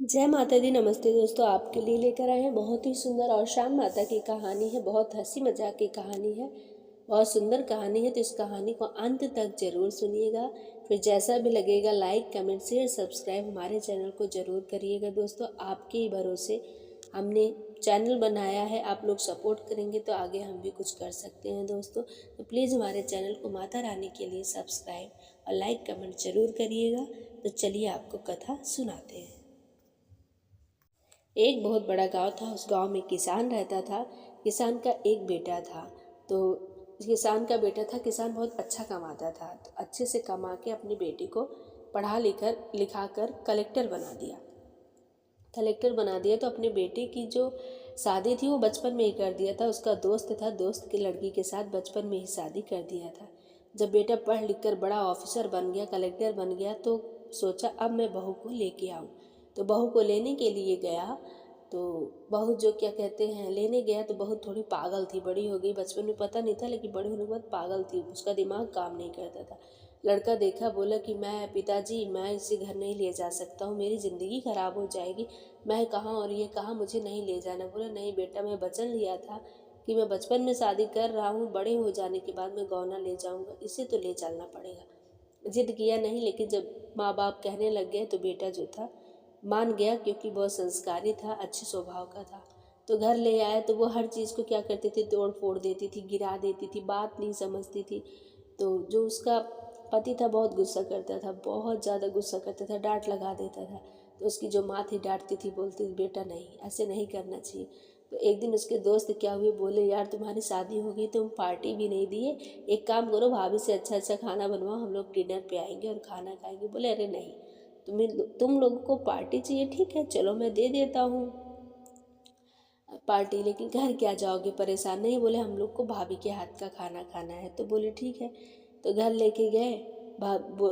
जय माता दी। नमस्ते दोस्तों, आपके लिए लेकर आए हैं बहुत ही सुंदर और शाम माता की कहानी है। बहुत हंसी मजाक की कहानी है, बहुत सुंदर कहानी है। तो इस कहानी को अंत तक जरूर सुनिएगा। फिर जैसा भी लगेगा लाइक कमेंट शेयर सब्सक्राइब हमारे चैनल को जरूर करिएगा। दोस्तों, आपके ही भरोसे हमने चैनल बनाया है। आप लोग सपोर्ट करेंगे तो आगे हम भी कुछ कर सकते हैं। दोस्तों, तो प्लीज़ हमारे चैनल को माता रानी के लिए सब्सक्राइब और लाइक कमेंट जरूर करिएगा। तो चलिए आपको कथा सुनाते हैं। एक बहुत बड़ा गांव था। उस गांव में किसान रहता था। किसान का एक बेटा था। तो किसान का बेटा था, किसान बहुत अच्छा कमाता था। तो अच्छे से कमा के अपने बेटे को पढ़ा लिखा कर कलेक्टर बना दिया। कलेक्टर बना दिया तो अपने बेटे की जो शादी थी वो बचपन में ही कर दिया था। उसका दोस्त था, दोस्त की लड़की के साथ बचपन में ही शादी कर दिया था। जब बेटा पढ़ लिख कर बड़ा ऑफिसर बन गया, कलेक्टर बन गया, तो सोचा अब मैं बहू को लेके आऊँ। तो बहू को लेने के लिए गया। तो बहू जो क्या कहते हैं लेने गया, तो बहू थोड़ी पागल थी, बड़ी हो गई। बचपन में पता नहीं था, लेकिन बड़ी होने के बाद पागल थी, उसका दिमाग काम नहीं करता था। लड़का देखा, बोला कि मैं पिताजी मैं इसे घर नहीं ले जा सकता हूँ, मेरी ज़िंदगी ख़राब हो जाएगी। मैं कहाँ और ये कहाँ, मुझे नहीं ले जाना। बोला नहीं बेटा, मैं वचन लिया था कि मैं बचपन में शादी कर रहा हूँ, बड़े हो जाने के बाद मैं गौना ले जाऊँगा, इसे तो ले चलना पड़ेगा। जिद किया नहीं, लेकिन जब माँ बाप कहने लग गए तो बेटा जो था मान गया, क्योंकि बहुत संस्कारी था, अच्छे स्वभाव का था। तो घर ले आया तो वो हर चीज़ को क्या करती थी, तोड़ फोड़ देती थी, गिरा देती थी, बात नहीं समझती थी। तो जो उसका पति था बहुत गुस्सा करता था, बहुत ज़्यादा गुस्सा करता था, डांट लगा देता था। तो उसकी जो माँ थी डांटती थी, बोलती थी बेटा नहीं, ऐसे नहीं करना चाहिए। तो एक दिन उसके दोस्त क्या हुए, बोले यार तुम्हारी शादी हो गई, तुम पार्टी भी नहीं दिए, एक काम करो भाभी से अच्छा अच्छा खाना बनवाओ, हम लोग डिनर पे आएंगे और खाना खाएंगे। बोले अरे नहीं, तुम लोगों को पार्टी चाहिए, ठीक है चलो मैं दे देता हूँ पार्टी, लेकिन घर क्या जाओगे, परेशान नहीं। बोले हम लोग को भाभी के हाथ का खाना खाना है। तो बोले ठीक है। तो घर लेके गए।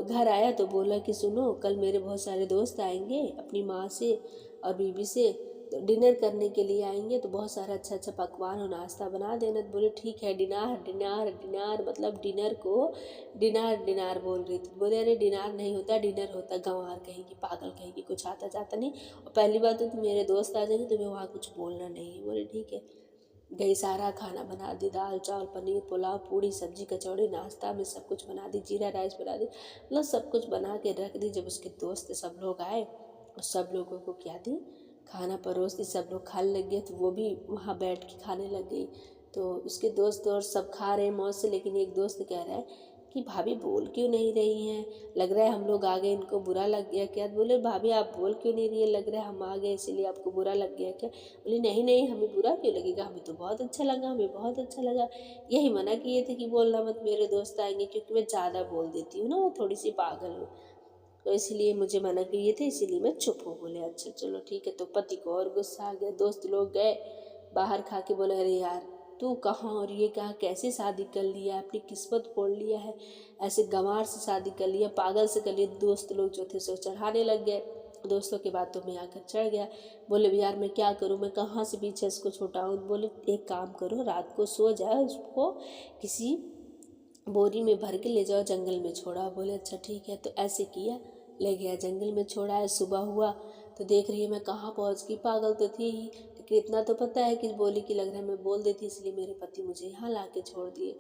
घर आया तो बोला कि सुनो, कल मेरे बहुत सारे दोस्त आएंगे अपनी माँ से और बीबी से, तो डिनर करने के लिए आएंगे, तो बहुत सारा अच्छा अच्छा पकवान और नाश्ता बना देना। तो बोले ठीक है। डिनार डिनार डिनार मतलब डिनर को डिनार डिनार बोल रही थी। बोले अरे डिनार नहीं होता, डिनर होता, गंवार कहेगी, पागल कहेगी, कुछ आता जाता नहीं। और पहली बात तो तुम मेरे दोस्त आ जाएंगे, तुम्हें वहाँ कुछ बोलना नहीं है। बोले ठीक है। गई, सारा खाना बना दी, दाल चावल पनीर पुलाव पूड़ी सब्जी कचौड़ी नाश्ता में सब कुछ बना दी, जीरा राइस बना दी, मतलब सब कुछ बना के रख दी। जब उसके दोस्त सब लोग आए और सब लोगों को क्या दी, खाना परोस दी। सब लोग खाने लग गए तो वो भी वहाँ बैठ के खाने लग गई। तो उसके दोस्त और सब खा रहे हैं मौज से, लेकिन एक दोस्त कह रहा है कि भाभी बोल क्यों नहीं रही हैं, लग रहा है हम लोग आ गए, इनको बुरा लग गया क्या। बोले भाभी आप बोल क्यों नहीं रही है, लग रहा है हम आ गए इसीलिए आपको बुरा लग गया क्या। बोले नहीं नहीं, हमें बुरा क्यों लगेगा, हमें तो बहुत अच्छा लगा, हमें बहुत अच्छा लगा। यही मना किए थे कि बोलना मत, मेरे दोस्त आएंगे, क्योंकि मैं ज़्यादा बोल देती हूँ ना, मैं थोड़ी सी पागल हूँ, तो इसलिए मुझे मना किए थे, इसीलिए मैं चुप हूँ। बोले अच्छा चलो ठीक है। तो पति को और गुस्सा आ गया। दोस्त लोग गए बाहर, खा के बोले अरे यार तू कहाँ और ये कहाँ, कैसे शादी कर लिया, अपनी किस्मत फोड़ लिया है, ऐसे गंवार से शादी कर लिया, पागल से कर लिया। दोस्त लोग जो थे सो चढ़ाने लग गए। दोस्तों की बातों में आकर चढ़ गया। बोले यार मैं क्या करूँ, मैं कहाँ से पीछे इसको छुटाऊँ। बोले एक काम करो, रात को सो जाए, उसको किसी बोरी में भर के ले जाओ, जंगल में छोड़ा। बोले अच्छा ठीक है। तो ऐसे किया, ले गया जंगल में छोड़ा है। सुबह हुआ तो देख रही है मैं कहाँ पहुँच गई, पागल तो थी ही, लेकिन इतना तो पता है कि बोली कि लग रहा है मैं बोल देती, इसलिए मेरे पति मुझे यहाँ ला के छोड़ दिए।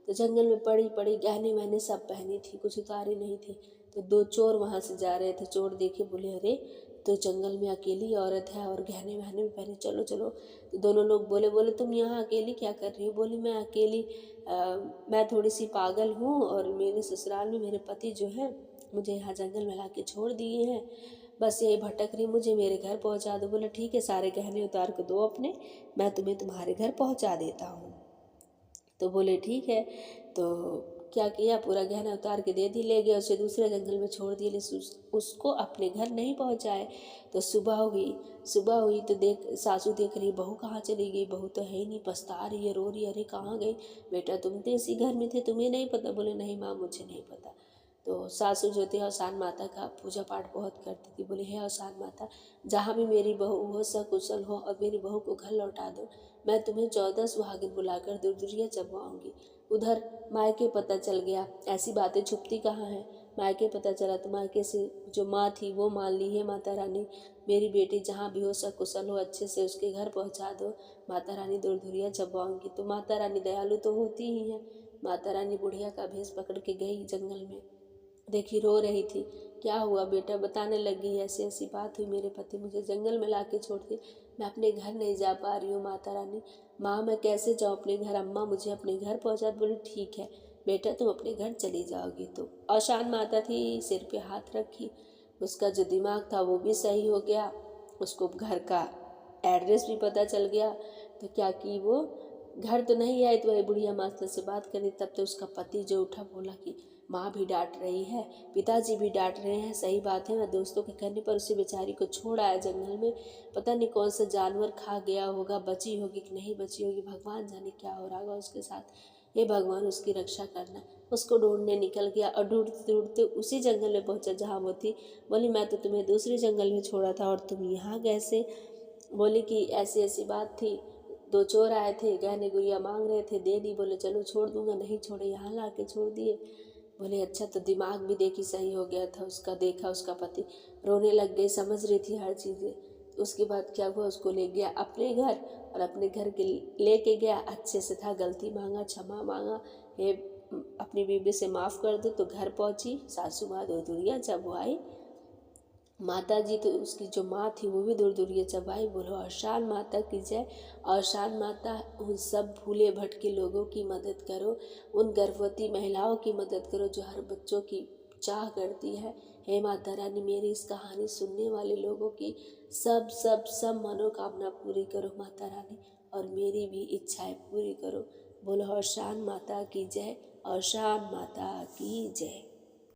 तो जंगल में पड़ी पड़ी गहने वहने सब पहनी थी, कुछ उतारी नहीं थी। तो दो चोर वहाँ से जा रहे थे, चोर देखे, बोले अरे तो जंगल में अकेली औरत है और गहने वहने भी पहने, चलो चलो। तो दोनों लोग बोले बोले तुम यहाँ अकेली क्या कर रही हो। बोली मैं अकेली मैं थोड़ी सी पागल हूँ और मेरे ससुराल में मेरे पति जो है मुझे यहाँ जंगल में ला के छोड़ दिए हैं, बस यही भटक रही, मुझे मेरे घर पहुँचा दो। बोला ठीक है, सारे गहने उतार के दो अपने, मैं तुम्हें तुम्हारे घर पहुँचा देता हूँ। तो बोले ठीक है। तो क्या किया, पूरा गहना उतार के दे दी, ले गया उसे दूसरे जंगल में छोड़ दिए, लेकिन उसको अपने घर नहीं पहुँचाए। तो सुबह हुई तो सासू देख रही बहू कहाँ चली गई, बहू तो है ही नहीं, पछता रही है, रो रही है, अरे कहाँ गई बेटा, तुम तो इसी घर में थे, तुम्हें नहीं पता। बोले नहीं माँ मुझे नहीं पता। तो सासू जो थी औसान माता का पूजा पाठ बहुत करती थी। बोले हे औसान माता, जहाँ भी मेरी बहू हो सकुशल हो और मेरी बहू को घर लौटा दो, मैं तुम्हें 14 सुहागिन बुलाकर दुर्दुरिया चबवाऊंगी। उधर मायके पता चल गया, ऐसी बातें छुपती कहाँ हैं, मायके पता चला तो मायके से जो माँ थी वो मान ली है माता रानी मेरी बेटी जहाँ भी हो सकुशल हो अच्छे से उसके घर पहुँचा दो, माता रानी दूर दूरिया चबवाऊँगी। तो माता रानी दयालु तो होती ही है। माता रानी बुढ़िया का भेष पकड़ के गई जंगल में, देखी रो रही थी। क्या हुआ बेटा, बताने लगी ऐसी ऐसी बात हुई, मेरे पति मुझे जंगल में ला के छोड़ दिए, मैं अपने घर नहीं जा पा रही हूँ माता रानी। माँ मैं कैसे जाऊँ अपने घर, अम्मा मुझे अपने घर पहुँचा। बोली ठीक है बेटा तुम अपने घर चली जाओगी। तो अशान माता थी, सिर पे हाथ रखी, उसका जो दिमाग था वो भी सही हो गया, उसको घर का एड्रेस भी पता चल गया। तो क्या की वो घर तो नहीं आई, तो वही बुढ़िया मास्टर से बात करी। तब तो उसका पति जो उठा बोला कि माँ भी डांट रही है, पिताजी भी डांट रहे हैं, सही बात है ना, दोस्तों के कहने पर उसे बेचारी को छोड़ आया जंगल में। पता नहीं कौन सा जानवर खा गया होगा, बची होगी कि नहीं बची होगी, भगवान जाने क्या हो रहा होगा उसके साथ। हे भगवान उसकी रक्षा करना। उसको ढूंढने निकल गया और ढूंढते ढूंढते उसी जंगल में पहुंचा जहाँ वो थी। बोली मैं तो तुम्हें दूसरे जंगल में छोड़ा था और तुम यहाँ कैसे। बोले कि ऐसी ऐसी बात थी, दो चोर आए थे, गहने गुड़िया मांग रहे थे, दे दी। बोले चलो छोड़ दूंगा, नहीं छोड़े, यहाँ ला के छोड़ दिए। बोले अच्छा, तो दिमाग भी देखी सही हो गया था उसका। देखा उसका पति रोने लग गई, समझ रही थी हर चीज़ें। तो उसके बाद क्या हुआ, उसको ले गया अपने घर और अपने घर के लेके गया, अच्छे से था, गलती मांगा, क्षमा मांगा, हे अपनी बीबी से माफ़ कर दो। तो घर पहुंची सासू माँ दो दुरिया जब वो आई, माता जी तो उसकी जो माँ थी वो भी दूर दूर ये चबाई। बोलो अशान माता की जय। अशान माता उन सब भूले भटके लोगों की मदद करो, उन गर्भवती महिलाओं की मदद करो जो हर बच्चों की चाह करती है। हे माता रानी मेरी इस कहानी सुनने वाले लोगों की सब सब सब मनोकामना पूरी करो माता रानी, और मेरी भी इच्छाएं पूरी करो। बोलो अशान माता की जय, अशान माता की जय।